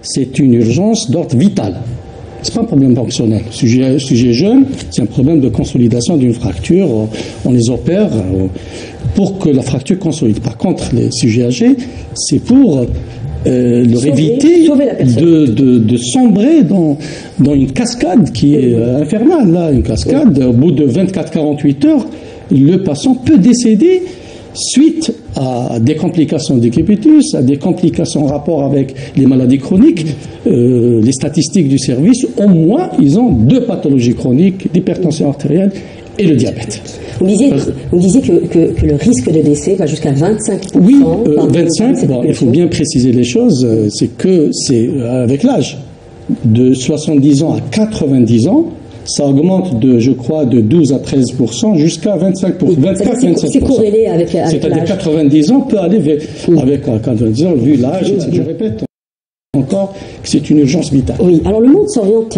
c'est une urgence d'ordre vital. Ce n'est pas un problème fonctionnel. Sujet jeune, c'est un problème de consolidation d'une fracture. On les opère pour que la fracture consolide. Par contre, les sujets âgés, c'est pour leur éviter de sombrer dans une cascade qui est infernale. Là, une cascade, au bout de 24-48 heures, le patient peut décéder suite à des complications du décubitus, à des complications en rapport avec les maladies chroniques. Les statistiques du service, au moins, ils ont 2 pathologies chroniques, l'hypertension artérielle et le diabète. Vous disiez que le risque de décès va jusqu'à 25%. Oui, 25%, il faut bien préciser les choses, c'est avec l'âge. De 70 ans à 90 ans, ça augmente je crois, de 12 à 13% jusqu'à 24-25%. C'est corrélé avec l'âge. C'est-à-dire 90 ans peut aller avec 90 ans, vu l'âge, je répète encore que c'est une urgence vitale. Oui, alors le monde s'oriente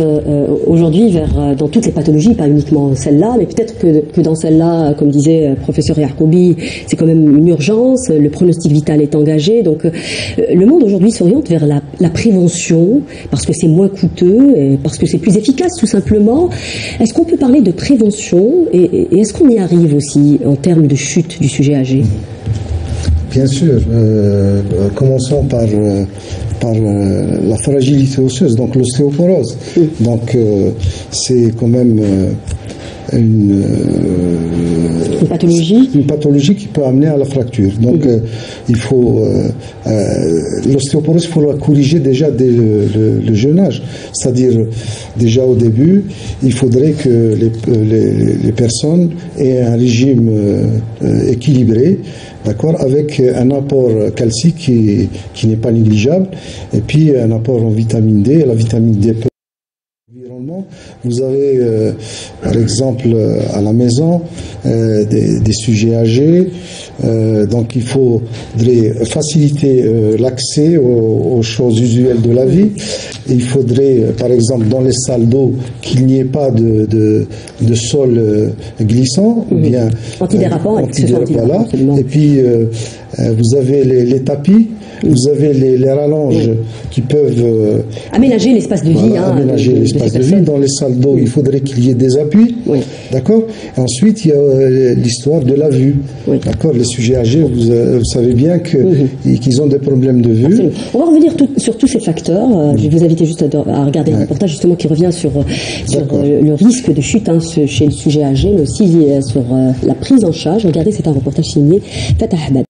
aujourd'hui dans toutes les pathologies, pas uniquement celle-là, mais peut-être que dans celle-là, comme disait professeur Yarkoubi, c'est quand même une urgence, le pronostic vital est engagé, donc le monde aujourd'hui s'oriente vers la prévention, parce que c'est moins coûteux, et parce que c'est plus efficace tout simplement. Est-ce qu'on peut parler de prévention, et est-ce qu'on y arrive aussi en termes de chute du sujet âgé? Bien sûr, commençons par la fragilité osseuse, donc l'ostéoporose. Donc c'est quand même une pathologie qui peut amener à la fracture. Donc il faut l'ostéoporose, il faut la corriger déjà dès le jeune âge. C'est-à-dire déjà au début, il faudrait que les personnes aient un régime équilibré, d'accord, avec un apport calcique qui n'est pas négligeable, et puis un apport en vitamine D. La vitamine D peut vous avez par exemple à la maison des sujets âgés, donc il faudrait faciliter l'accès aux choses usuelles de la vie. Et il faudrait par exemple dans les salles d'eau qu'il n'y ait pas de sol glissant, ou bien antidérapant, voilà. Et puis vous avez les tapis. Vous avez les rallonges qui peuvent aménager l'espace de vie. Aménager l'espace de vie. Dans les salles d'eau, il faudrait qu'il y ait des appuis. Oui. D'accord. Et ensuite, il y a l'histoire de la vue. Oui. D'accord. Les sujets âgés, vous savez bien qu'ils ont des problèmes de vue. Absolument. On va revenir sur tous ces facteurs. Je vais vous inviter juste à regarder un reportage justement qui revient sur le risque de chute chez le sujet âgé, mais aussi sur la prise en charge. Regardez, c'est un reportage signé Fatah Ahmed.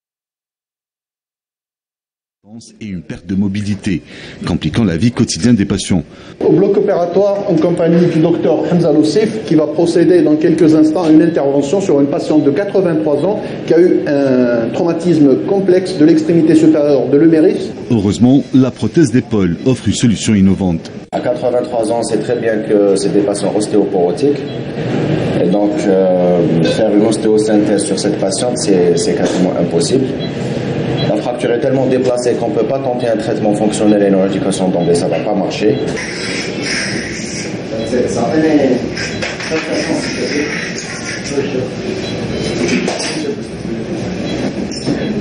Et une perte de mobilité, compliquant la vie quotidienne des patients. Au bloc opératoire, en compagnie du docteur Hamza Loussif, qui va procéder dans quelques instants à une intervention sur une patiente de 83 ans qui a eu un traumatisme complexe de l'extrémité supérieure de l'huméris. Heureusement, la prothèse d'épaule offre une solution innovante. À 83 ans, c'est très bien que c'est des patients ostéoporotiques. Et donc, faire une ostéosynthèse sur cette patiente, c'est quasiment impossible. La fracture est tellement déplacée qu'on ne peut pas tenter un traitement fonctionnel et une rééducation tombée, ça ne va pas marcher.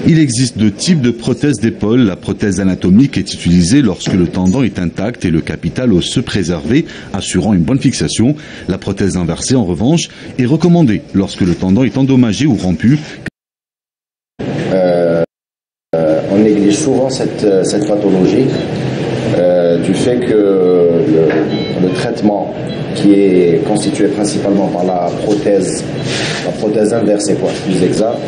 Il existe 2 types de prothèses d'épaule. La prothèse anatomique est utilisée lorsque le tendon est intact et le capital osseux préservé, assurant une bonne fixation. La prothèse inversée, en revanche, est recommandée lorsque le tendon est endommagé ou rompu. On néglige souvent cette pathologie du fait que le traitement qui est constitué principalement par la prothèse inversée pour être plus exact.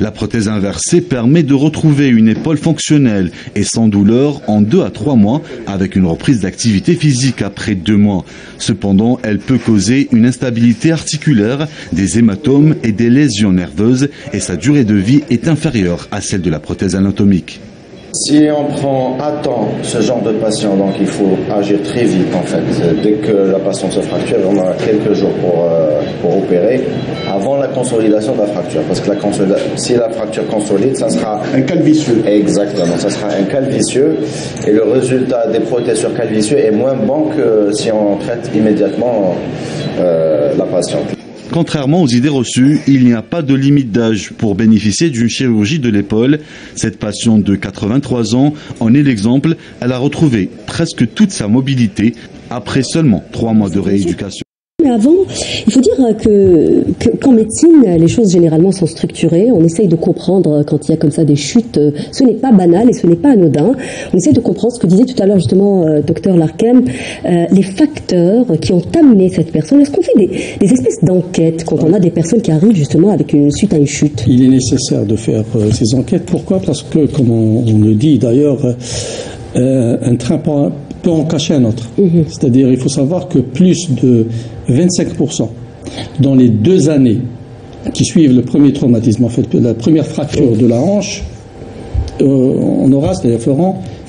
La prothèse inversée permet de retrouver une épaule fonctionnelle et sans douleur en 2 à 3 mois avec une reprise d'activité physique après 2 mois. Cependant, elle peut causer une instabilité articulaire, des hématomes et des lésions nerveuses et sa durée de vie est inférieure à celle de la prothèse anatomique. Si on prend à temps ce genre de patient, donc il faut agir très vite en fait. Dès que la patiente se fracture, on a quelques jours pour opérer avant la consolidation de la fracture. Parce que si la fracture consolide, ça sera un calvicieux. Exactement, ça sera un calvicieux. Et le résultat des prothèses sur calvicieux est moins bon que si on traite immédiatement la patiente. Contrairement aux idées reçues, il n'y a pas de limite d'âge pour bénéficier d'une chirurgie de l'épaule. Cette patiente de 83 ans en est l'exemple. Elle a retrouvé presque toute sa mobilité après seulement 3 mois de rééducation. Mais avant, il faut dire qu'en médecine, les choses généralement sont structurées. On essaye de comprendre quand il y a comme ça des chutes. Ce n'est pas banal et ce n'est pas anodin. On essaye de comprendre ce que disait tout à l'heure justement Dr Larkem, les facteurs qui ont amené cette personne. Est-ce qu'on fait des espèces d'enquêtes quand on a des personnes qui arrivent justement suite à une chute? Il est nécessaire de faire ces enquêtes. Pourquoi? Parce que, comme on le dit d'ailleurs, un train peut en cacher un autre. C'est-à-dire, il faut savoir que plus de 25% dans les 2 années qui suivent le premier traumatisme, en fait, la première fracture de la hanche, on aura, c'est-à-dire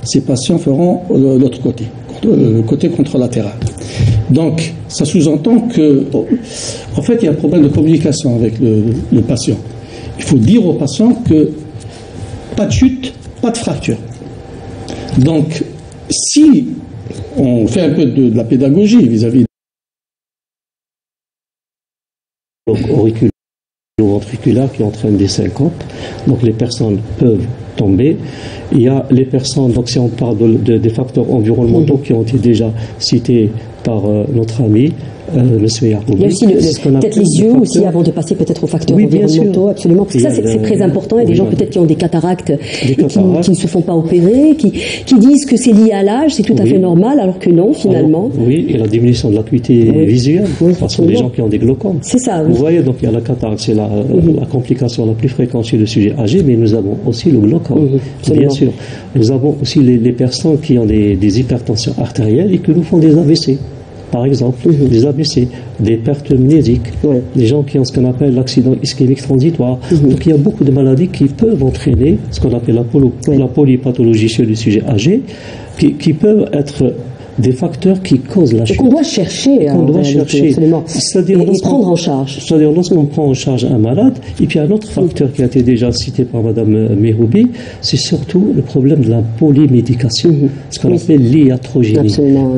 ces patients feront l'autre côté, le côté contralatéral. Donc, ça sous-entend que, en fait, il y a un problème de communication avec le patient. Il faut dire au patient que pas de chute, pas de fracture. Donc, si on fait un peu de la pédagogie vis-à-vis auriculaire qui entraîne des syncopes, donc les personnes peuvent tomber. Il y a les personnes, donc si on parle des facteurs environnementaux qui ont été déjà cités par notre ami, Monsieur Yacoubi. Il y a aussi peut-être les yeux aussi, avant de passer peut-être aux facteurs environnementaux, absolument. Parce que ça, c'est très important. Il y a des gens peut-être qui ont des cataractes et qui ne se font pas opérer, qui disent que c'est lié à l'âge, c'est tout à fait normal, alors que non, finalement. Oui, et la diminution de l'acuité visuelle, parce que les gens qui ont des glaucomes. C'est ça. Vous voyez, donc il y a la cataracte, c'est la complication la plus fréquente chez le sujet âgé, mais nous avons aussi le glaucome, bien sûr. Nous avons aussi les personnes qui ont des hypertensions artérielles et qui nous font des AVC. Par exemple, des AVC, des pertes mnésiques, des gens qui ont ce qu'on appelle l'accident ischémique transitoire. Donc il y a beaucoup de maladies qui peuvent entraîner ce qu'on appelle la polypathologie chez le sujet âgé, qui peuvent être des facteurs qui causent la chute. Donc on doit chercher, absolument, c'est-à-dire prendre en charge. C'est-à-dire lorsqu'on prend en charge un malade, et puis un autre facteur qui a été déjà cité par Madame Mehroubi, c'est surtout le problème de la polymédication, ce qu'on appelle l'iatrogénie. Absolument.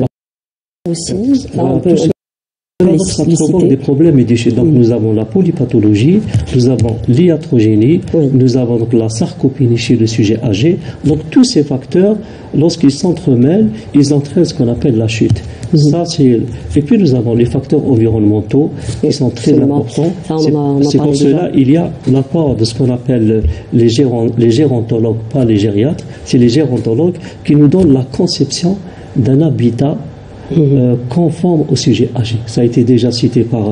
Aussi, là, on peut ça provoque des problèmes et déchets. Donc nous avons la polypathologie, nous avons l'iatrogénie, nous avons donc la sarcopénie chez le sujet âgé. Donc tous ces facteurs, lorsqu'ils s'entremêlent, ils entraînent ce qu'on appelle la chute. Ça, et puis nous avons les facteurs environnementaux qui sont très importants. C'est pour cela il y a l'apport de ce qu'on appelle les gérontologues, pas les gériatres, c'est les gérontologues qui nous donnent la conception d'un habitat conforme au sujet âgé. Ça a été déjà cité par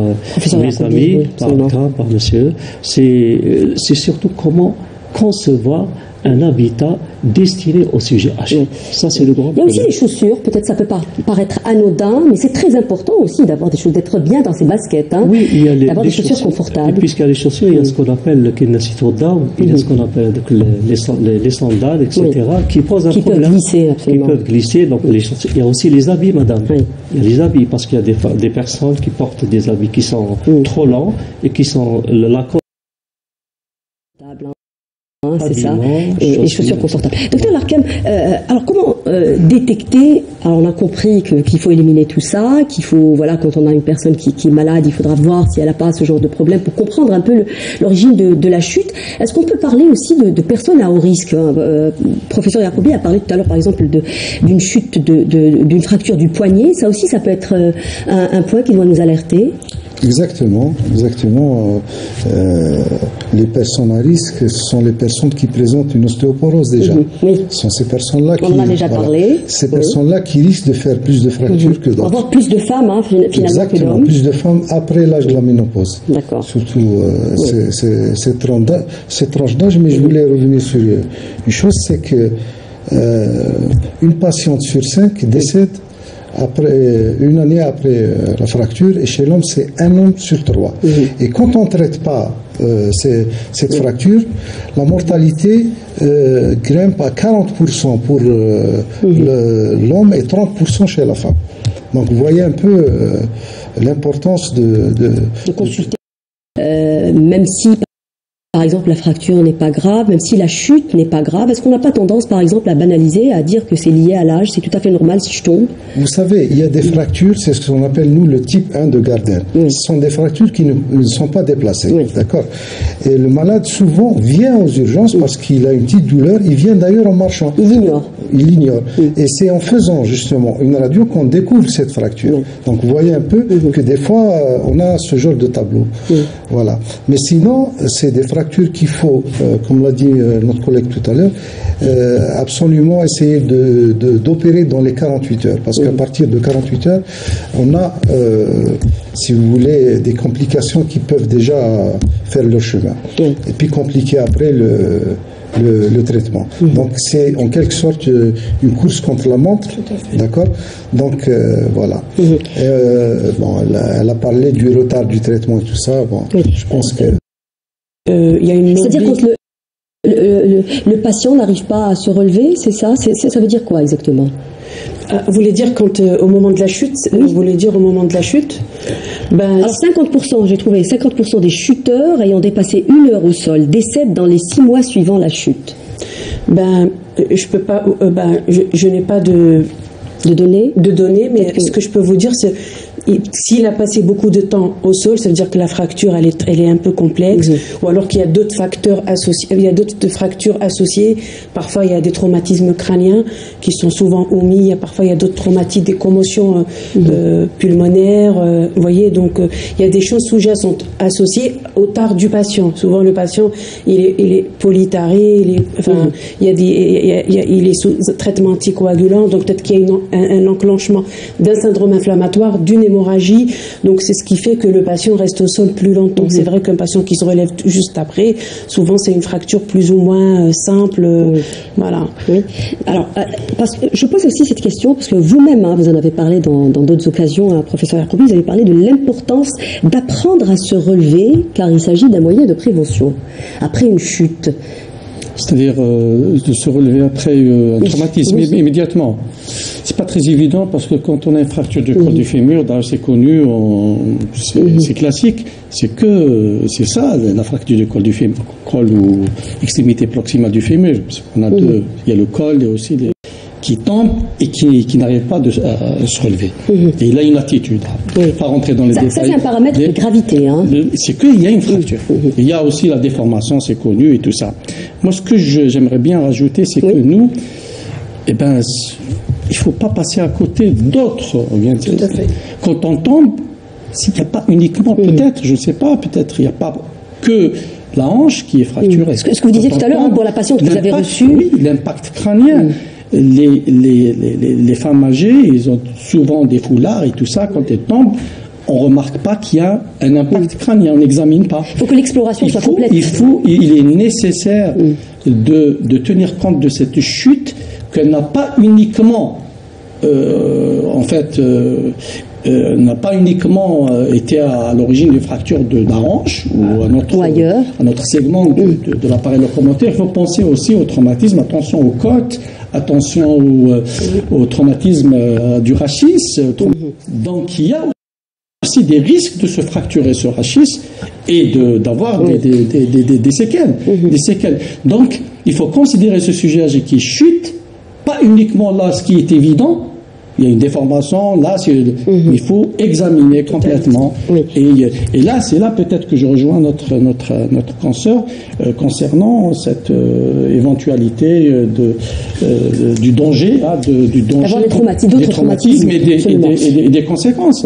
mes amis, par monsieur. C'est surtout comment concevoir un habitat destiné au sujet âgé. Ça, c'est le grand problème. Il y a aussi les chaussures. Peut-être ça peut paraître anodin, mais c'est très important aussi d'avoir des choses, d'être bien dans ses baskets. Hein, oui, il y a d'avoir des chaussures confortables. Puisqu'il y a les chaussures, il y a ce qu'on appelle le kinasitodaw, il y a ce qu'on appelle les sandales, etc., qui posent un problème. Peuvent glisser, absolument. Qui peuvent glisser. Donc, il y a aussi les habits, madame. Il y a les habits, parce qu'il y a des personnes qui portent des habits qui sont trop longs et qui sont la c'est ça, et chaussures confortables. Docteur Larkem, alors comment détecter? Alors on a compris qu'il faut éliminer tout ça, qu'il faut, voilà, quand on a une personne qui est malade, il faudra voir si elle n'a pas ce genre de problème pour comprendre un peu l'origine de la chute. Est-ce qu'on peut parler aussi de personnes à haut risque? Professeur Yacoubi a parlé tout à l'heure, par exemple, d'une chute, d'une fracture du poignet. Ça aussi, ça peut être un point qui doit nous alerter. Exactement. Les personnes à risque, ce sont les personnes qui présentent une ostéoporose déjà. Oui. Ce sont ces personnes-là qui... On en a déjà parlé. Ces personnes-là qui risquent de faire plus de fractures que d'autres. Avoir plus de femmes, hein, finalement. Exactement, plus de femmes après l'âge de la ménopause. D'accord. Surtout cette tranche d'âge, mais je voulais revenir sur une chose, c'est que une patiente sur 5 décède une année après la fracture, et chez l'homme, c'est 1 homme sur 3. Et quand on ne traite pas cette fracture, la mortalité grimpe à 40% pour l'homme et 30% chez la femme. Donc vous voyez un peu l'importance de consulter. Même si par exemple, la fracture n'est pas grave, même si la chute n'est pas grave, est-ce qu'on n'a pas tendance, par exemple, à banaliser, à dire que c'est lié à l'âge, c'est tout à fait normal si je tombe? Vous savez, il y a des fractures, c'est ce qu'on appelle, nous, le type 1 de Gardner. Oui. Ce sont des fractures qui ne sont pas déplacées, oui. D'accord. Et le malade, souvent, vient aux urgences parce qu'il a une petite douleur, il vient d'ailleurs en marchant. Il ignore. Il ignore. Oui. Et c'est en faisant, justement, une radio qu'on découvre cette fracture. Oui. Donc, vous voyez un peu que des fois, on a ce genre de tableau. Oui. Voilà. Mais sinon, c'est des fractures qu'il faut, comme l'a dit notre collègue tout à l'heure, absolument essayer d'opérer dans les 48 heures. Parce qu'à partir de 48 heures, on a, si vous voulez, des complications qui peuvent déjà faire le chemin. Oui. Et puis compliquer après le traitement. Donc c'est en quelque sorte une course contre la montre, d'accord. Donc voilà. Bon, elle a parlé du retard du traitement et tout ça. Bon, je pense que c'est-à-dire quand le patient n'arrive pas à se relever, c'est ça? Ça veut dire quoi exactement? Vous voulez dire quand au moment de la chute? Vous voulez dire au moment de la chute? Alors 50%, j'ai trouvé 50% des chuteurs ayant dépassé 1 heure au sol décèdent dans les 6 mois suivant la chute. Je peux pas. Je n'ai pas de données, mais ce que je peux vous dire, c'est s'il a passé beaucoup de temps au sol, ça veut dire que la fracture elle est un peu complexe, ou alors qu'il y a d'autres facteurs associés, il y a d'autres fractures associées. Parfois il y a des traumatismes crâniens qui sont souvent omis. Parfois il y a d'autres traumatismes, des commotions pulmonaires. Vous voyez, donc il y a des choses sous-jacentes associées au tard du patient. Souvent le patient il est polytaré, il est sous traitement anticoagulant, donc peut-être qu'il y a un enclenchement d'un syndrome inflammatoire, d'une hémorragie, donc c'est ce qui fait que le patient reste au sol plus longtemps. C'est vrai qu'un patient qui se relève juste après, souvent c'est une fracture plus ou moins simple. Voilà. Oui. Alors, parce que je pose aussi cette question parce que vous-même, vous en avez parlé dans d'autres occasions, professeur Yarkoubi, vous avez parlé de l'importance d'apprendre à se relever, car il s'agit d'un moyen de prévention après une chute. C'est-à-dire de se relever après un traumatisme immédiatement. C'est pas très évident parce que quand on a une fracture du col du fémur, c'est connu, c'est classique. C'est ça, la fracture du col du fémur, col ou extrémité proximale du fémur. On a deux. Il y a le col et aussi qui tombe et qui n'arrive pas à se relever. Et il a une attitude. Je ne vais pas rentrer dans les détails. Ça, c'est un paramètre de gravité. C'est qu'il y a une fracture. Il y a aussi la déformation, c'est connu et tout ça. Moi, ce que j'aimerais bien rajouter, c'est que nous, il ne faut pas passer à côté d'autres. Tout à fait. Quand on tombe, s'il n'y a pas uniquement, peut-être, je ne sais pas, peut-être il n'y a pas que la hanche qui est fracturée. Ce que vous disiez tout à l'heure, pour la patiente que vous avez reçue. Oui, l'impact crânien. Les femmes âgées, ils ont souvent des foulards et tout ça. Quand elles tombent, on ne remarque pas qu'il y a un impact crânien, on n'examine pas. Il faut que l'exploration soit complète. Il est nécessaire de tenir compte de cette chute, qu'elle n'a pas uniquement, n'a pas uniquement été à l'origine d'une fracture de la hanche ou à notre segment de l'appareil locomoteur. Il faut penser aussi au traumatisme, attention aux côtes, attention au traumatisme du rachis. Donc il y a aussi des risques de se fracturer ce rachis et d'avoir des séquelles. Des séquelles. Donc il faut considérer ce sujet âgé qui chute, pas uniquement là ce qui est évident. Il y a une déformation, là, il faut examiner complètement. Et là, c'est là peut-être que je rejoins notre consoeur concernant cette éventualité du danger, d'avoir des traumatismes et des conséquences.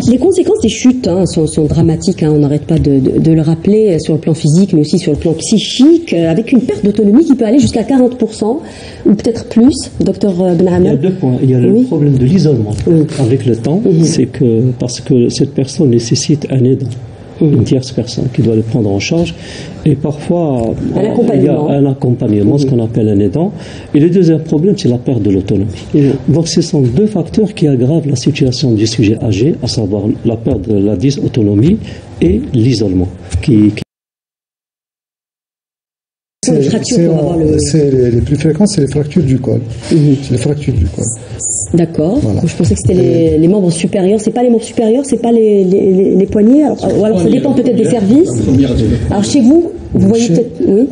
Les conséquences des chutes sont dramatiques. On n'arrête pas de le rappeler sur le plan physique, mais aussi sur le plan psychique, avec une perte d'autonomie qui peut aller jusqu'à 40% ou peut-être plus. Docteur Benhamel. Il y a 2 points. Il y a le problème de l'isolement avec le temps, c'est que parce que cette personne nécessite un aidant, une tierce personne qui doit le prendre en charge, et parfois il y a un accompagnement, ce qu'on appelle un aidant. Et le deuxième problème, c'est la perte de l'autonomie. Donc ce sont 2 facteurs qui aggravent la situation du sujet âgé, à savoir la perte de la dysautonomie et l'isolement les plus fréquentes, c'est les fractures du col. C'est les fractures du col. D'accord. Voilà. Je pensais que c'était les membres supérieurs. C'est pas les membres supérieurs, c'est pas les poignets. Alors ça dépend peut-être des services. Alors chez vous, Vous voyez peut-être, oui.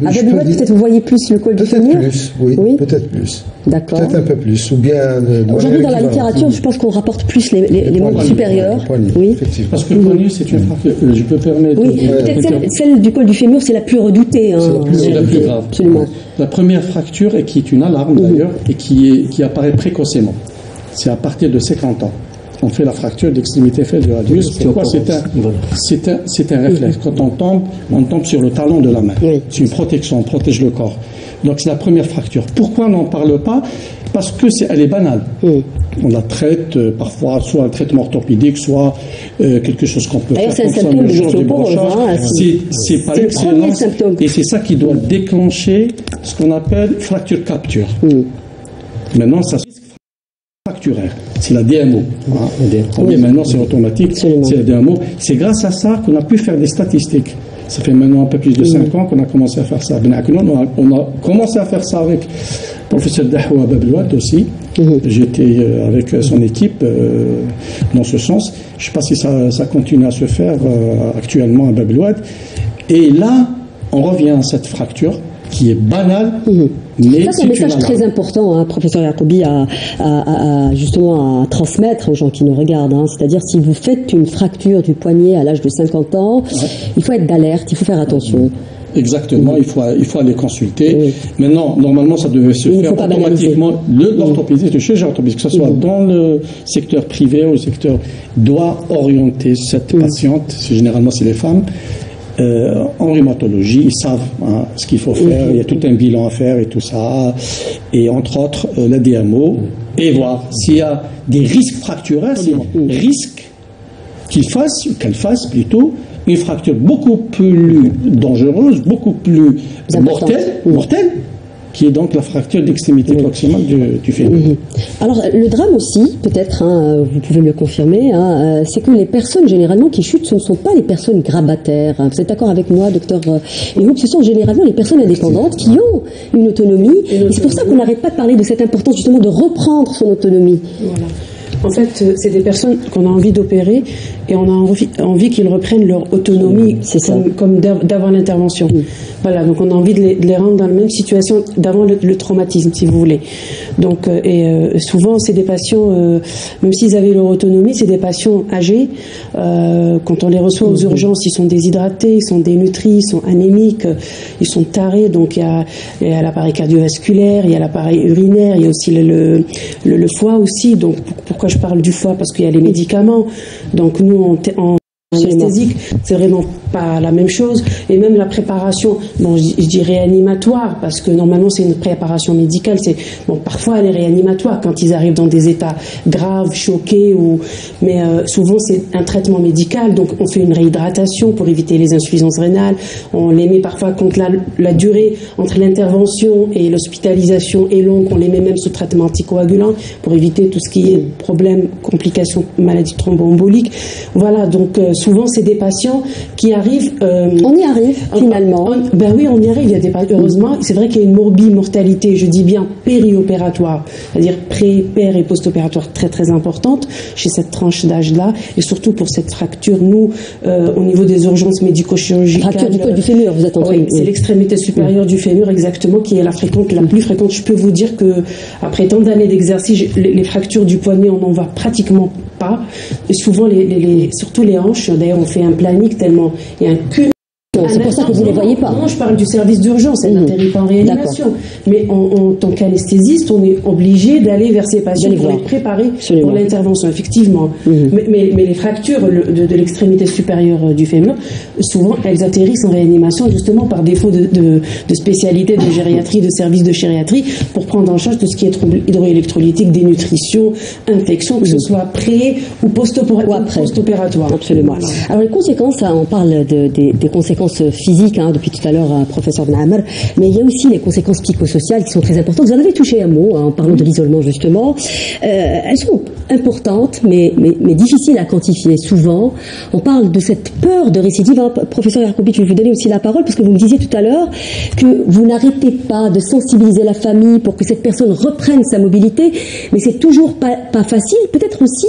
Avec le peut-être vous voyez plus le col du fémur. Peut-être plus, oui. Peut-être plus. D'accord. Peut-être un peu plus, ou bien. Aujourd'hui, dans la littérature, je pense qu'on rapporte plus les membres supérieurs. Oui, effectivement. Parce que le poignet, c'est une fracture. Je peux permettre. Oui, peut-être celle du col du fémur, c'est la plus redoutée. C'est la plus grave. Absolument. La première fracture, et qui est une alarme d'ailleurs, et qui apparaît précocement. C'est à partir de 50 ans. On fait la fracture d'extrémité inférieure du radius. Pourquoi? C'est un réflexe. Quand on tombe sur le talon de la main. C'est une protection, on protège le corps. Donc c'est la première fracture. Pourquoi on n'en parle pas? Parce que elle est banale. On la traite parfois, soit un traitement orthopédique, soit quelque chose qu'on peut faire comme ça, le jour du brochage. C'est pas l'excellence. Et c'est ça qui doit déclencher ce qu'on appelle fracture-capture. Maintenant, ça fracturaire. C'est la DMO. Maintenant, c'est automatique. C'est la DMO. C'est grâce à ça qu'on a pu faire des statistiques. Ça fait maintenant un peu plus de 5 ans qu'on a commencé à faire ça. On a commencé à faire ça avec le professeur Dahwa Bablouad aussi. J'étais avec son équipe dans ce sens. Je ne sais pas si ça continue à se faire actuellement à Bablouad. Et là, on revient à cette fracture qui est banale. Mais ça, c'est un message très important, professeur Yacoubi, justement à transmettre aux gens qui nous regardent. C'est-à-dire, si vous faites une fracture du poignet à l'âge de 50 ans, il faut être d'alerte, il faut faire attention. Exactement, il faut aller consulter. Maintenant, normalement, ça devait se faire automatiquement. L'orthopédiste, le chirurgien orthopédiste, que ce soit dans le secteur privé ou le secteur, doit orienter cette patiente, généralement c'est les femmes, en rhumatologie. Ils savent ce qu'il faut faire, il y a tout un bilan à faire et tout ça, et entre autres la DMO, et voir s'il y a des risques fracturaires, c'est risque qu'elle fasse plutôt une fracture beaucoup plus dangereuse, beaucoup plus mortelle, qui est donc la fracture d'extrémité proximale du fémur. Alors, le drame aussi, peut-être, vous pouvez me le confirmer, c'est que les personnes généralement qui chutent, ce ne sont pas les personnes grabataires. Vous êtes d'accord avec moi, docteur Eyoub? Ce sont généralement les personnes indépendantes qui ont une autonomie. Et c'est pour ça qu'on n'arrête pas de parler de cette importance justement de reprendre son autonomie. Voilà. En fait, c'est des personnes qu'on a envie d'opérer et on a envie qu'ils reprennent leur autonomie comme d'avant l'intervention. Voilà, donc on a envie de les rendre dans la même situation d'avant le traumatisme, si vous voulez. Donc, souvent, c'est des patients, même s'ils avaient leur autonomie, c'est des patients âgés. Quand on les reçoit aux urgences, ils sont déshydratés, ils sont dénutris, ils sont anémiques, ils sont tarés. Donc, il y a l'appareil cardiovasculaire, il y a l'appareil urinaire, il y a aussi le foie aussi. Donc, pourquoi je parle du foie? Parce qu'il y a les médicaments. Donc, nous, en anesthésique, c'est vraiment pas la même chose. Et même la préparation, bon, je dis réanimatoire, parce que normalement c'est une préparation médicale. Parfois elle est réanimatoire quand ils arrivent dans des états graves, choqués, mais souvent c'est un traitement médical. Donc on fait une réhydratation pour éviter les insuffisances rénales. On les met parfois quand la durée entre l'intervention et l'hospitalisation est longue. On les met même sous traitement anticoagulant pour éviter tout ce qui est problème, complications, maladies thromboemboliques. Voilà, donc souvent c'est des patients qui arrivent. On y arrive finalement. Ben oui, on y arrive. Il y a des heureusement, c'est vrai qu'il y a une mortalité, je dis bien périopératoire, c'est-à-dire pér et post-opératoire très très importante chez cette tranche d'âge-là, et surtout pour cette fracture. Nous, au niveau des urgences médico-chirurgicales, fracture du col du fémur, vous êtes en train de... c'est l'extrémité supérieure du fémur exactement qui est la plus fréquente. Je peux vous dire que après tant d'années d'exercice, les fractures du poignet, on n'en voit pratiquement pas. Et souvent, surtout les hanches. D'ailleurs, on fait un planning tellement il y a un cul. C'est pour ça que vous ne les voyez pas. Non, je parle du service d'urgence, elle n'atterrit pas en réanimation. Mais en tant qu'anesthésiste, on est obligé d'aller vers ces patients pour les préparer pour l'intervention, effectivement. Mais les fractures de l'extrémité supérieure du fémur, souvent, elles atterrissent en réanimation justement par défaut de spécialité de gériatrie, de service de gériatrie, pour prendre en charge tout ce qui est troubles hydroélectrolytiques, dénutrition, infection, que ce soit pré ou post-opératoire. Absolument. Voilà. Alors les conséquences, on parle des conséquences physiques, depuis tout à l'heure, professeur Ben Amr, mais il y a aussi les conséquences psychosociales qui sont très importantes. Vous en avez touché un mot en parlant de l'isolement justement. Elles sont importantes, mais difficiles à quantifier. Souvent, on parle de cette peur de récidive. Professeur Yacoubi, je vais vous donner aussi la parole parce que vous me disiez tout à l'heure que vous n'arrêtez pas de sensibiliser la famille pour que cette personne reprenne sa mobilité, mais c'est toujours pas facile. Peut-être aussi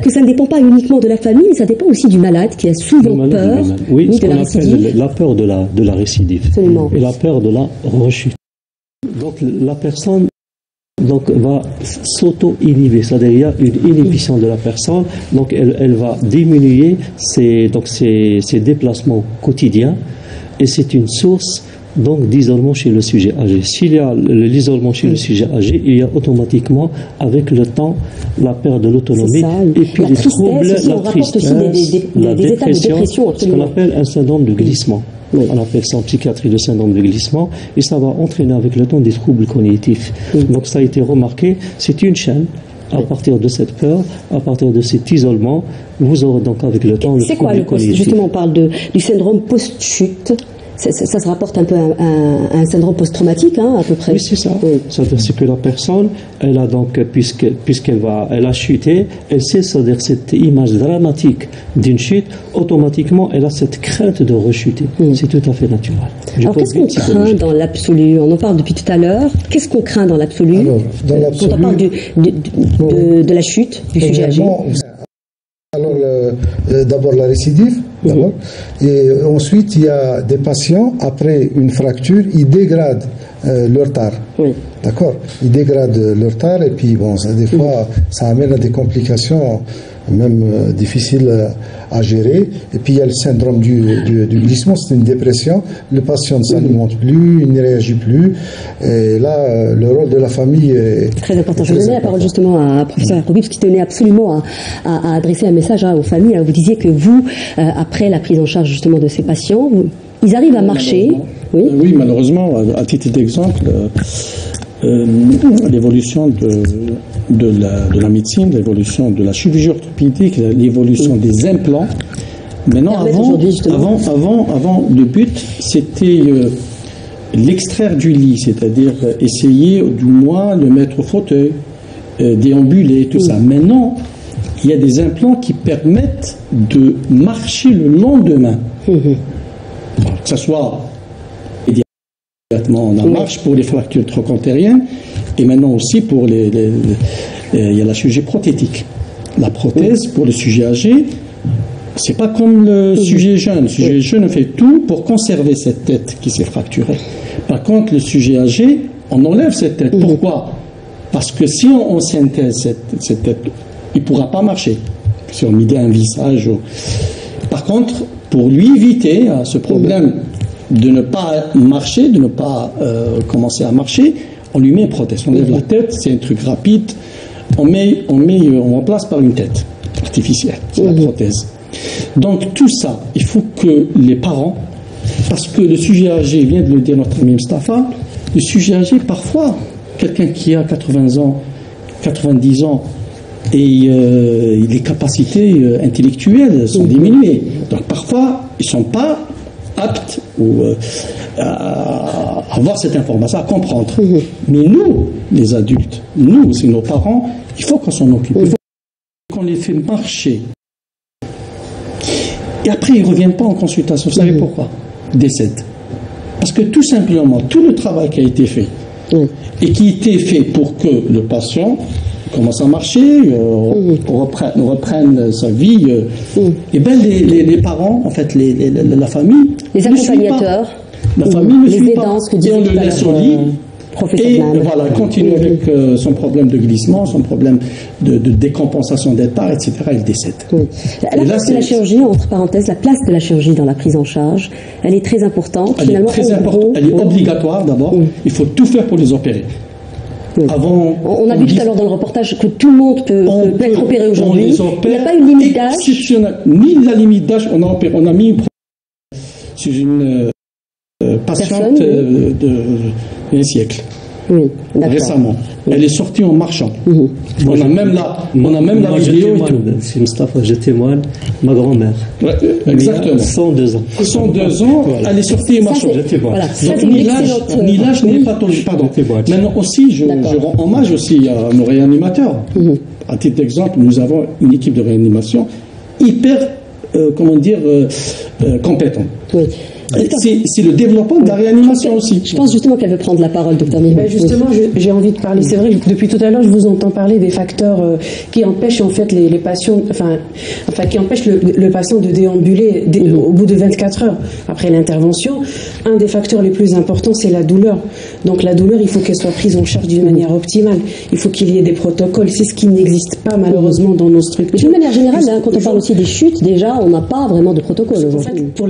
que ça ne dépend pas uniquement de la famille, mais ça dépend aussi du malade qui a souvent peur de la récidive. récidive. La peur de la récidive. Absolument. Et la peur de la rechute. Donc la personne va s'auto-inhiber, c'est-à-dire il y a une inhibition de la personne, donc elle va diminuer ses déplacements quotidiens, et c'est une source donc d'isolement chez le sujet âgé. S'il y a l'isolement chez le sujet âgé, il y a automatiquement, avec le temps, la perte de l'autonomie, et puis les troubles, la tristesse, la dépression, ce qu'on appelle un syndrome de glissement. Oui. On appelle ça en psychiatrie le syndrome de glissement, et ça va entraîner avec le temps des troubles cognitifs. Donc ça a été remarqué, c'est une chaîne. À partir de cette peur, à partir de cet isolement, vous aurez donc avec le temps le trouble cognitif. Justement, on parle du syndrome post-chute. Ça se rapporte un peu à un syndrome post-traumatique, à peu près. Oui, c'est ça. Oui. C'est que la personne, elle a donc, puisqu'elle a chuté, elle sait, c'est-à-dire cette image dramatique d'une chute, automatiquement, elle a cette crainte de rechuter. C'est tout à fait naturel. Alors, qu'est-ce qu'on craint dans l'absolu? On en parle depuis tout à l'heure. Qu'est-ce qu'on craint dans l'absolu? Quand on parle de la chute du sujet âgé. Alors, d'abord la récidive, et ensuite il y a des patients, après une fracture, ils dégradent leur tare. Oui. D'accord? Ils dégradent leur tare, et puis bon, des fois, ça amène à des complications même difficiles à gérer. Et puis il y a le syndrome du glissement, c'est une dépression. Le patient ne s'alimente plus, il ne réagit plus. Et là, le rôle de la famille est très important. Je vais donner la parole justement à professeur Yarkoubi, parce qu'il tenait absolument à adresser un message aux familles. Alors, vous disiez que vous, après la prise en charge justement de ces patients, ils arrivent à marcher. Oui, malheureusement, à titre d'exemple, l'évolution de la médecine, l'évolution de la chirurgie orthopédique, l'évolution des implants. Maintenant, avant, le but, c'était l'extraire du lit, c'est-à-dire essayer du moins de le mettre au fauteuil, déambuler, tout ça. Maintenant, il y a des implants qui permettent de marcher le lendemain. Que ce soit immédiatement en marche pour les fractures trochanteriennes, et maintenant aussi pour il y a la chirurgie prothétique. La prothèse pour le sujet âgé, c'est pas comme le sujet jeune. Le sujet jeune fait tout pour conserver cette tête qui s'est fracturée. Par contre, le sujet âgé, on enlève cette tête. Pourquoi? Parce que si on synthèse cette tête, il ne pourra pas marcher. Si on met un visage. Par contre, pour lui éviter ce problème de ne pas marcher, de ne pas commencer à marcher, on lui met une prothèse. On lève la tête, c'est un truc rapide. On remplace par une tête artificielle, c'est la prothèse. Donc tout ça, il faut que les parents, parce que le sujet âgé, vient de le dire notre ami Mustafa, le sujet âgé, parfois, quelqu'un qui a 80 ans, 90 ans, et les capacités intellectuelles sont diminuées. Donc parfois, ils ne sont pas aptes à avoir cette information, à comprendre. Mais nous, les adultes, nous, c'est nos parents, il faut qu'on s'en occupe. Il faut qu'on les fait marcher. Et après, ils ne reviennent pas en consultation. Vous savez pourquoi? Ils décèdent. Parce que tout simplement, tout le travail qui a été fait, et qui était fait pour que le patient commence à marcher, reprenne sa vie, et bien les parents, en fait, la famille, les accompagnateurs, la famille ne suit aidants, pas. Et on le laisse au lit. Et voilà, continue avec son problème de glissement, son problème de décompensation des tares, etc. Il décède. La place de la chirurgie, entre parenthèses, la place de la chirurgie dans la prise en charge, elle est très importante. Elle est très importante. Elle est obligatoire d'abord. Il faut tout faire pour les opérer. Avant, on a vu tout à l'heure dans le reportage que tout le monde peut être opéré aujourd'hui. Il n'y a pas une limite d'âge. Ni la limite d'âge. On a mis sur une patiente d'un siècle. Oui, récemment. Elle est sortie en marchant. On a même la vidéo. Si Mustafa, je témoigne, ma grand-mère. Ouais, exactement. 102 ans. 102 ans, voilà. Elle est sortie en marchant. Voilà, donc ni l'âge n'est pathologique. Pardon. Maintenant aussi, je rends hommage aussi à nos réanimateurs. À titre d'exemple, nous avons une équipe de réanimation hyper, compétente. Oui. C'est le développement de la réanimation aussi. Je pense justement qu'elle veut prendre la parole, docteur Mihran. Justement, j'ai envie de parler. C'est vrai que depuis tout à l'heure, je vous entends parler des facteurs qui empêchent en fait les patients, qui empêchent le patient de déambuler au bout de 24 heures après l'intervention. Un des facteurs les plus importants, c'est la douleur. Donc la douleur, il faut qu'elle soit prise en charge d'une manière optimale. Il faut qu'il y ait des protocoles. C'est ce qui n'existe pas malheureusement dans nos structures. D'une manière générale, quand on parle aussi des chutes, déjà, on n'a pas vraiment de protocole aujourd'hui. Pour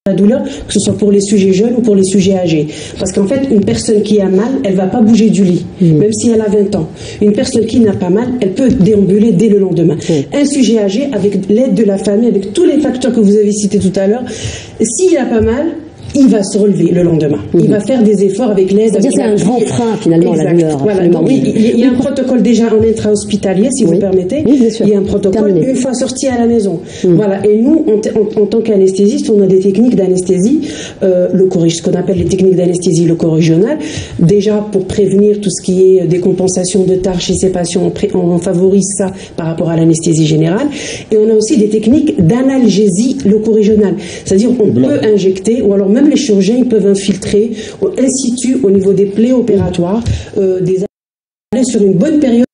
la douleur, que ce soit pour les sujets jeunes ou pour les sujets âgés. Parce qu'en fait, une personne qui a mal, elle va pas bouger du lit, même si elle a 20 ans. Une personne qui n'a pas mal, elle peut déambuler dès le lendemain. Un sujet âgé, avec l'aide de la famille, avec tous les facteurs que vous avez cités tout à l'heure, s'il a pas mal, il va se relever le lendemain. Il va faire des efforts avec l'aide. C'est un grand frein finalement, la douleur. Voilà. Donc, il y a un protocole déjà en intra-hospitalier, si vous permettez. Oui, bien sûr. Il y a un protocole une fois sorti à la maison. Voilà. Et nous, en tant qu'anesthésistes, on a des techniques d'anesthésie, ce qu'on appelle les techniques d'anesthésie loco-régionale. Déjà pour prévenir tout ce qui est décompensation de tâches chez ces patients, on favorise ça par rapport à l'anesthésie générale. Et on a aussi des techniques d'analgésie loco-régionale. C'est-à-dire qu'on peut injecter, ou alors même les chirurgiens, ils peuvent infiltrer in situ au niveau des plaies opératoires, sur une bonne période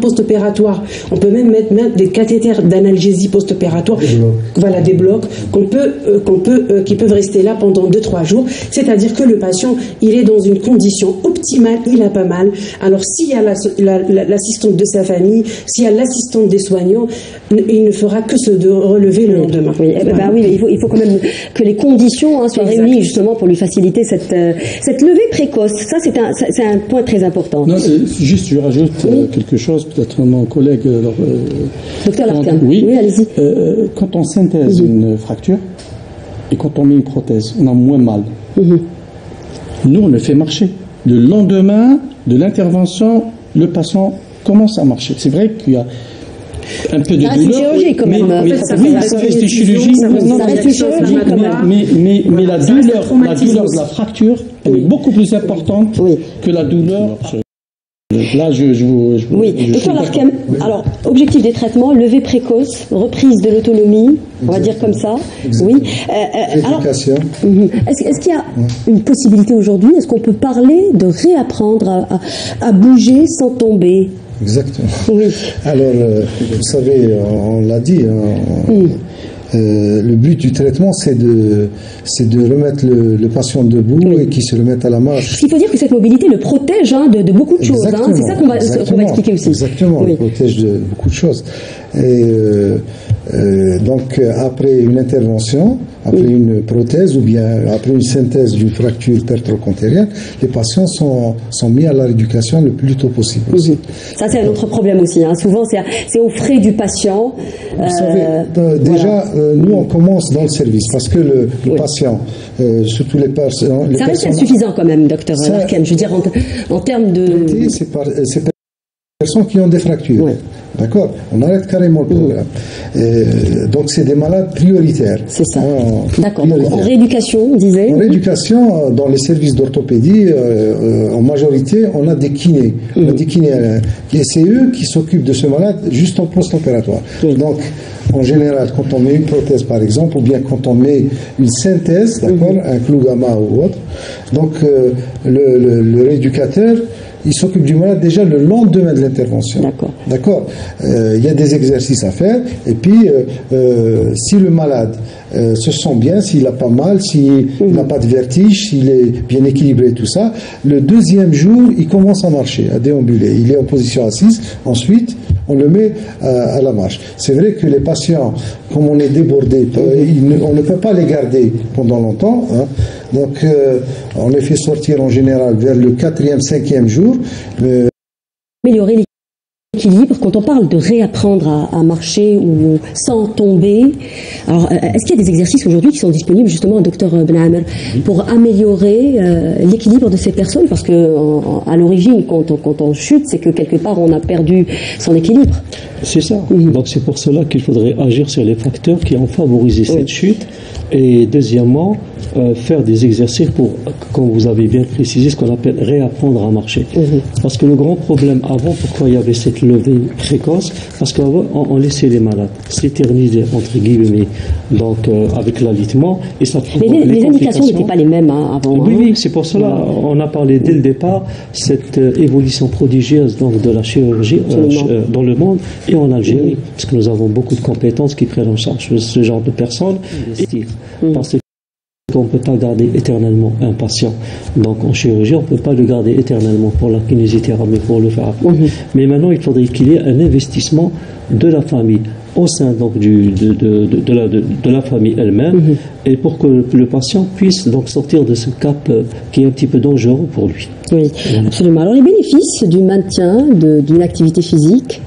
post-opératoire. On peut même mettre des cathéters d'analgésie post-opératoire, voilà, des blocs qui peuvent rester là pendant 2-3 jours. C'est-à-dire que le patient, il est dans une condition optimale, il a pas mal. Alors s'il y a l'assistante de sa famille, s'il y a l'assistante des soignants, il ne fera que se relever le lendemain. Oui, il faut quand même que les conditions soient réunies justement pour lui faciliter cette levée précoce. Ça, c'est un point très important. Non, juste, je rajoute quelque chose. Peut-être mon collègue. Docteur Larkan. Oui, allez-y. Quand on synthèse une fracture et quand on met une prothèse, on a moins mal. Nous, on le fait marcher. Le lendemain de l'intervention, le patient commence à marcher. C'est vrai qu'il y a un peu de douleur. Ça reste une chirurgie quand même. Ça reste une chirurgie. Mais la douleur de la fracture, elle est beaucoup plus importante que la douleur. Là, oui, docteur Larkan, alors, objectif des traitements, levée précoce, reprise de l'autonomie, on va dire comme ça. Oui. Éducation. Est-ce qu'il y a une possibilité aujourd'hui, est-ce qu'on peut parler de réapprendre à bouger sans tomber? Exactement. Oui. Alors, vous savez, on l'a dit, le but du traitement, c'est de remettre le patient debout et qu'il se remette à la marche. Il faut dire que cette mobilité le protège de beaucoup de choses. C'est ça qu'on va expliquer aussi. Exactement, il protège de beaucoup de choses. Et donc, après une intervention, après une prothèse ou bien après une synthèse d'une fracture pertrocantérienne, les patients sont mis à la rééducation le plus tôt possible. Ça, c'est un autre problème aussi. Souvent, c'est aux frais du patient. Vous savez, déjà, nous, on commence dans le service parce que le patient, surtout les patients... Ça reste insuffisant quand même, docteur Larkan. Je veux dire, en termes de... C'est personnes qui ont des fractures. D'accord? On arrête carrément le programme. Donc, c'est des malades prioritaires. C'est ça. D'accord. Donc, en rééducation, on disait. En rééducation, dans les services d'orthopédie, en majorité, on a des kinés. On a des kinés. Et c'est eux qui s'occupent de ce malade juste en post-opératoire. Donc, en général, quand on met une prothèse, par exemple, ou bien quand on met une synthèse, d'accord, un clou gamma ou autre, donc le rééducateur, il s'occupe du malade déjà le lendemain de l'intervention. D'accord. Il y a des exercices à faire. Et puis, si le malade se sent bien, s'il n'a pas mal, s'il n'a pas de vertige, s'il est bien équilibré, tout ça, le deuxième jour, il commence à marcher, à déambuler. Il est en position assise. Ensuite, on le met à la marche. C'est vrai que les patients, comme on est débordé, on ne peut pas les garder pendant longtemps. Donc, on les fait sortir en général vers le 4e, 5e jour. Améliorer l'équilibre, quand on parle de réapprendre à marcher ou sans tomber, alors est-ce qu'il y a des exercices aujourd'hui qui sont disponibles justement, docteur Benamer, pour améliorer l'équilibre de ces personnes? Parce que à l'origine, quand on chute, c'est que quelque part on a perdu son équilibre. C'est ça. Donc c'est pour cela qu'il faudrait agir sur les facteurs qui ont favorisé cette chute. Et deuxièmement, faire des exercices pour, comme vous avez bien précisé, ce qu'on appelle réapprendre à marcher. Parce que le grand problème avant, pourquoi il y avait cette levée précoce, parce qu'avant on laissait les malades s'éterniser entre guillemets, donc avec l'alitement, et ça provoque les indications n'étaient pas les mêmes avant. Oui, c'est pour cela on a parlé dès le départ cette évolution prodigieuse donc de la chirurgie dans le monde et en Algérie, parce que nous avons beaucoup de compétences qui prennent en charge ce genre de personnes. Parce qu'on ne peut pas garder éternellement un patient. Donc en chirurgie, on ne peut pas le garder éternellement pour la kinésithérapie, pour le faire. Mais maintenant, il faudrait qu'il y ait un investissement de la famille au sein donc de la famille elle-même, et pour que le patient puisse donc sortir de ce cap qui est un petit peu dangereux pour lui. Oui, absolument. Alors les bénéfices du maintien d'une activité physique,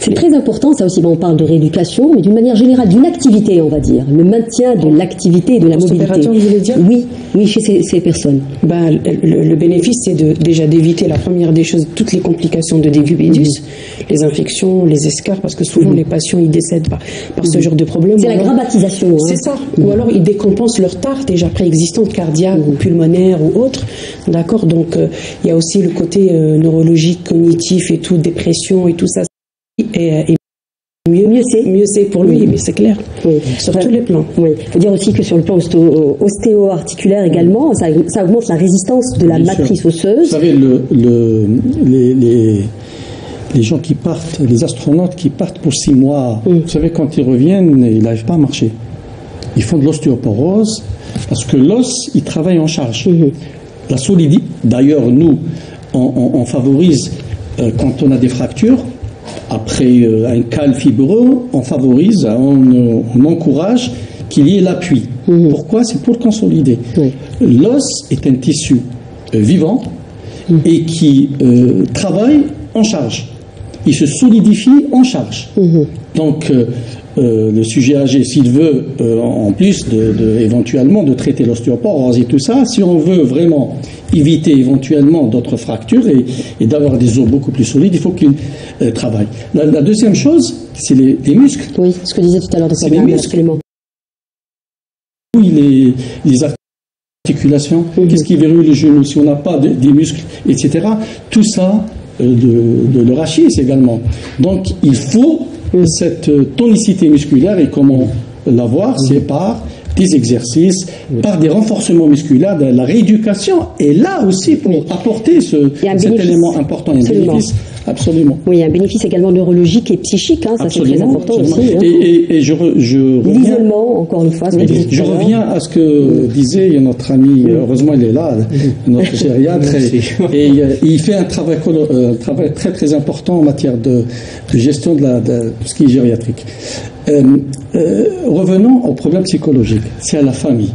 c'est très important, ça aussi, on parle de rééducation, mais d'une manière générale, d'une activité, on va dire. Le maintien de l'activité et de la mobilité. Vous voulez dire ? Oui, chez ces personnes. Le bénéfice, c'est déjà d'éviter la première des choses, toutes les complications de décubitus, les infections, les escarres, parce que souvent les patients, ils décèdent par ce genre de problème. C'est la grabbatisation. C'est ça. Ou alors, ils décompensent leur tare déjà préexistante, cardiaque ou pulmonaire ou autre. D'accord ? Donc, il y a aussi le côté neurologique, cognitif et tout, dépression et tout ça. Et mieux c'est pour lui, mais c'est clair, sur tous les plans. Oui. Il faut dire aussi que sur le plan ostéo-articulaire également, ça augmente la résistance de la matrice osseuse. Vous savez, les gens qui partent, les astronautes qui partent pour 6 mois, vous savez, quand ils reviennent, ils n'arrivent pas à marcher. Ils font de l'ostéoporose, parce que l'os, il travaille en charge. La solidité, d'ailleurs, nous, on favorise, quand on a des fractures, après un cal fibreux, on favorise, on encourage qu'il y ait l'appui. Pourquoi ? C'est pour le consolider. L'os est un tissu vivant et qui travaille en charge. Il se solidifie en charge. Donc, le sujet âgé, s'il veut, en plus éventuellement de traiter l'ostéoporose et tout ça, si on veut vraiment éviter éventuellement d'autres fractures et d'avoir des os beaucoup plus solides, il faut qu'il travaille. La deuxième chose, c'est les muscles. Oui, ce que disait tout à l'heure, c'est les muscles. Oui, les articulations, qu'est-ce qui verrouille les genoux si on n'a pas des muscles, etc. Tout ça, de le rachis également. Donc, il faut cette tonicité musculaire, et comment l'avoir, c'est par des exercices, par des renforcements musculaires, de la rééducation, et là aussi pour apporter cet élément important, un bénéfice. Absolument. Oui, il y a un bénéfice également neurologique et psychique, ça c'est très important aussi. Et je reviens, l'isolement, encore une fois. Je reviens à ce que disait notre ami, heureusement il est là, notre gériatre, et il fait un travail très très important en matière de gestion de tout ce qui est gériatrique. Revenons au problème psychologique, c'est à la famille.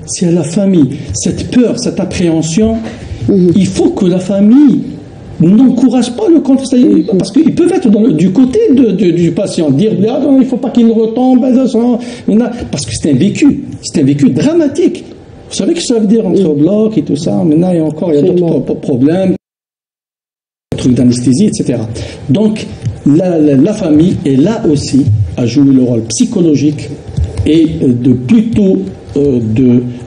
C'est à la famille, cette peur, cette appréhension, il faut que la famille n'encourage pas le contre, parce qu'ils peuvent être du côté du patient, dire non, il ne faut pas qu'il retombe, parce que c'est un vécu dramatique. Vous savez ce que ça veut dire entre blocs et tout ça, maintenant il y a d'autres problèmes, trucs d'anesthésie, etc. Donc la famille est là aussi à jouer le rôle psychologique et de plutôt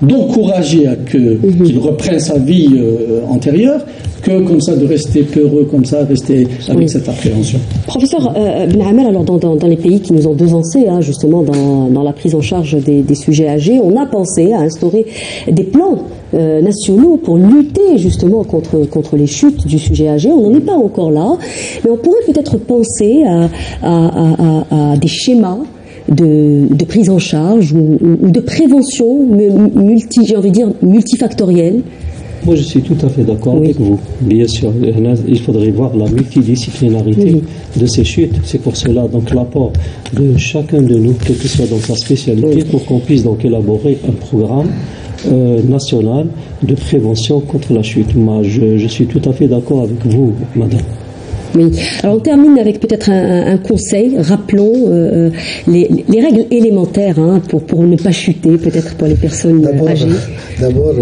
d'encourager à qu'il reprenne sa vie antérieure, que comme ça de rester peureux, comme ça, rester avec cette appréhension. Professeur Ben Amel, alors dans les pays qui nous ont devancés, justement dans la prise en charge des sujets âgés, on a pensé à instaurer des plans nationaux pour lutter justement contre les chutes du sujet âgé. On n'en est pas encore là, mais on pourrait peut-être penser à des schémas de prise en charge ou de prévention multifactorielle. Moi, je suis tout à fait d'accord avec vous. Bien sûr, il faudrait voir la multidisciplinarité de ces chutes. C'est pour cela donc l'apport de chacun de nous, quel que soit dans sa spécialité, pour qu'on puisse donc élaborer un programme national de prévention contre la chute. Moi, je suis tout à fait d'accord avec vous, madame. Oui. Alors on termine avec peut-être un conseil. Rappelons les règles élémentaires pour ne pas chuter, peut-être pour les personnes âgées. D'abord,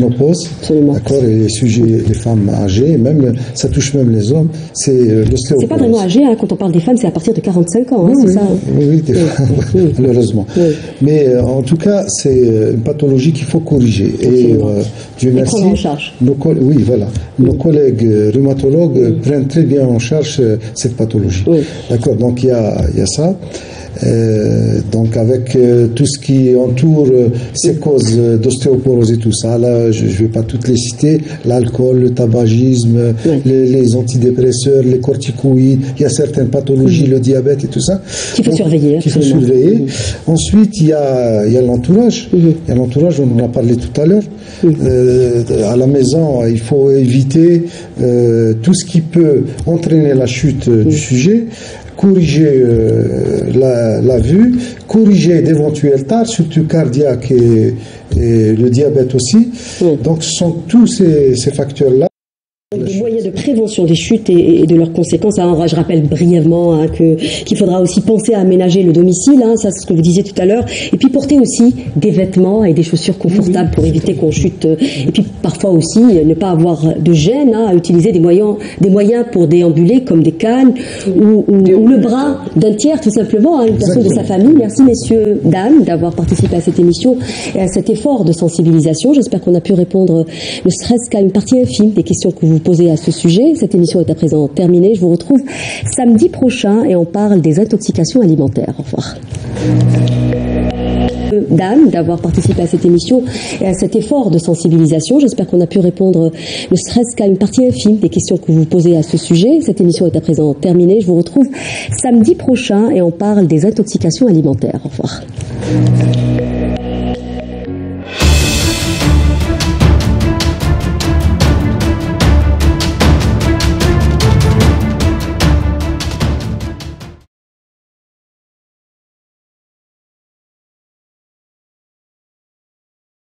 ménopause, d'accord, et les sujets, les femmes âgées, même, ça touche même les hommes, c'est l'ostéoporose. C'est pas vraiment âgé, hein, quand on parle des femmes, c'est à partir de 45 ans, hein, oui, c'est ça? Oui, des femmes, malheureusement. Oui. Mais en tout cas, c'est une pathologie qu'il faut corriger. Et Dieu merci, prendre en charge. Oui, voilà. Nos collègues rhumatologues prennent très bien en charge cette pathologie. Oui. D'accord, donc il y a ça. Donc avec tout ce qui entoure ces causes d'ostéoporose et tout ça, là je ne vais pas toutes les citer, l'alcool, le tabagisme, les antidépresseurs, les corticoïdes, il y a certaines pathologies, le diabète et tout ça. Qu'il faut surveiller. Qu'il faut surveiller. Ensuite, il y a l'entourage. Il y a l'entourage, on en a parlé tout à l'heure. À la maison, il faut éviter tout ce qui peut entraîner la chute du sujet, corriger la vue, corriger d'éventuels tares, surtout cardiaques et le diabète aussi. Donc ce sont tous ces facteurs-là. Des moyens de prévention des chutes et de leurs conséquences. Alors, je rappelle brièvement qu'il faudra aussi penser à aménager le domicile, hein, ça c'est ce que vous disiez tout à l'heure, et puis porter aussi des vêtements et des chaussures confortables pour éviter qu'on chute. Et puis parfois aussi ne pas avoir de gêne à utiliser des moyens pour déambuler comme des cannes ou le bras d'un tiers tout simplement, une personne de sa famille. Merci messieurs, dames d'avoir participé à cette émission et à cet effort de sensibilisation. J'espère qu'on a pu répondre ne serait-ce qu'à une partie infime des questions que vous posez à ce sujet. Cette émission est à présent terminée. Je vous retrouve samedi prochain et on parle des intoxications alimentaires. Au revoir. Dames d'avoir participé à cette émission et à cet effort de sensibilisation. J'espère qu'on a pu répondre ne serait-ce qu'à une partie infime des questions que vous posez à ce sujet. Cette émission est à présent terminée. Je vous retrouve samedi prochain et on parle des intoxications alimentaires. Au revoir.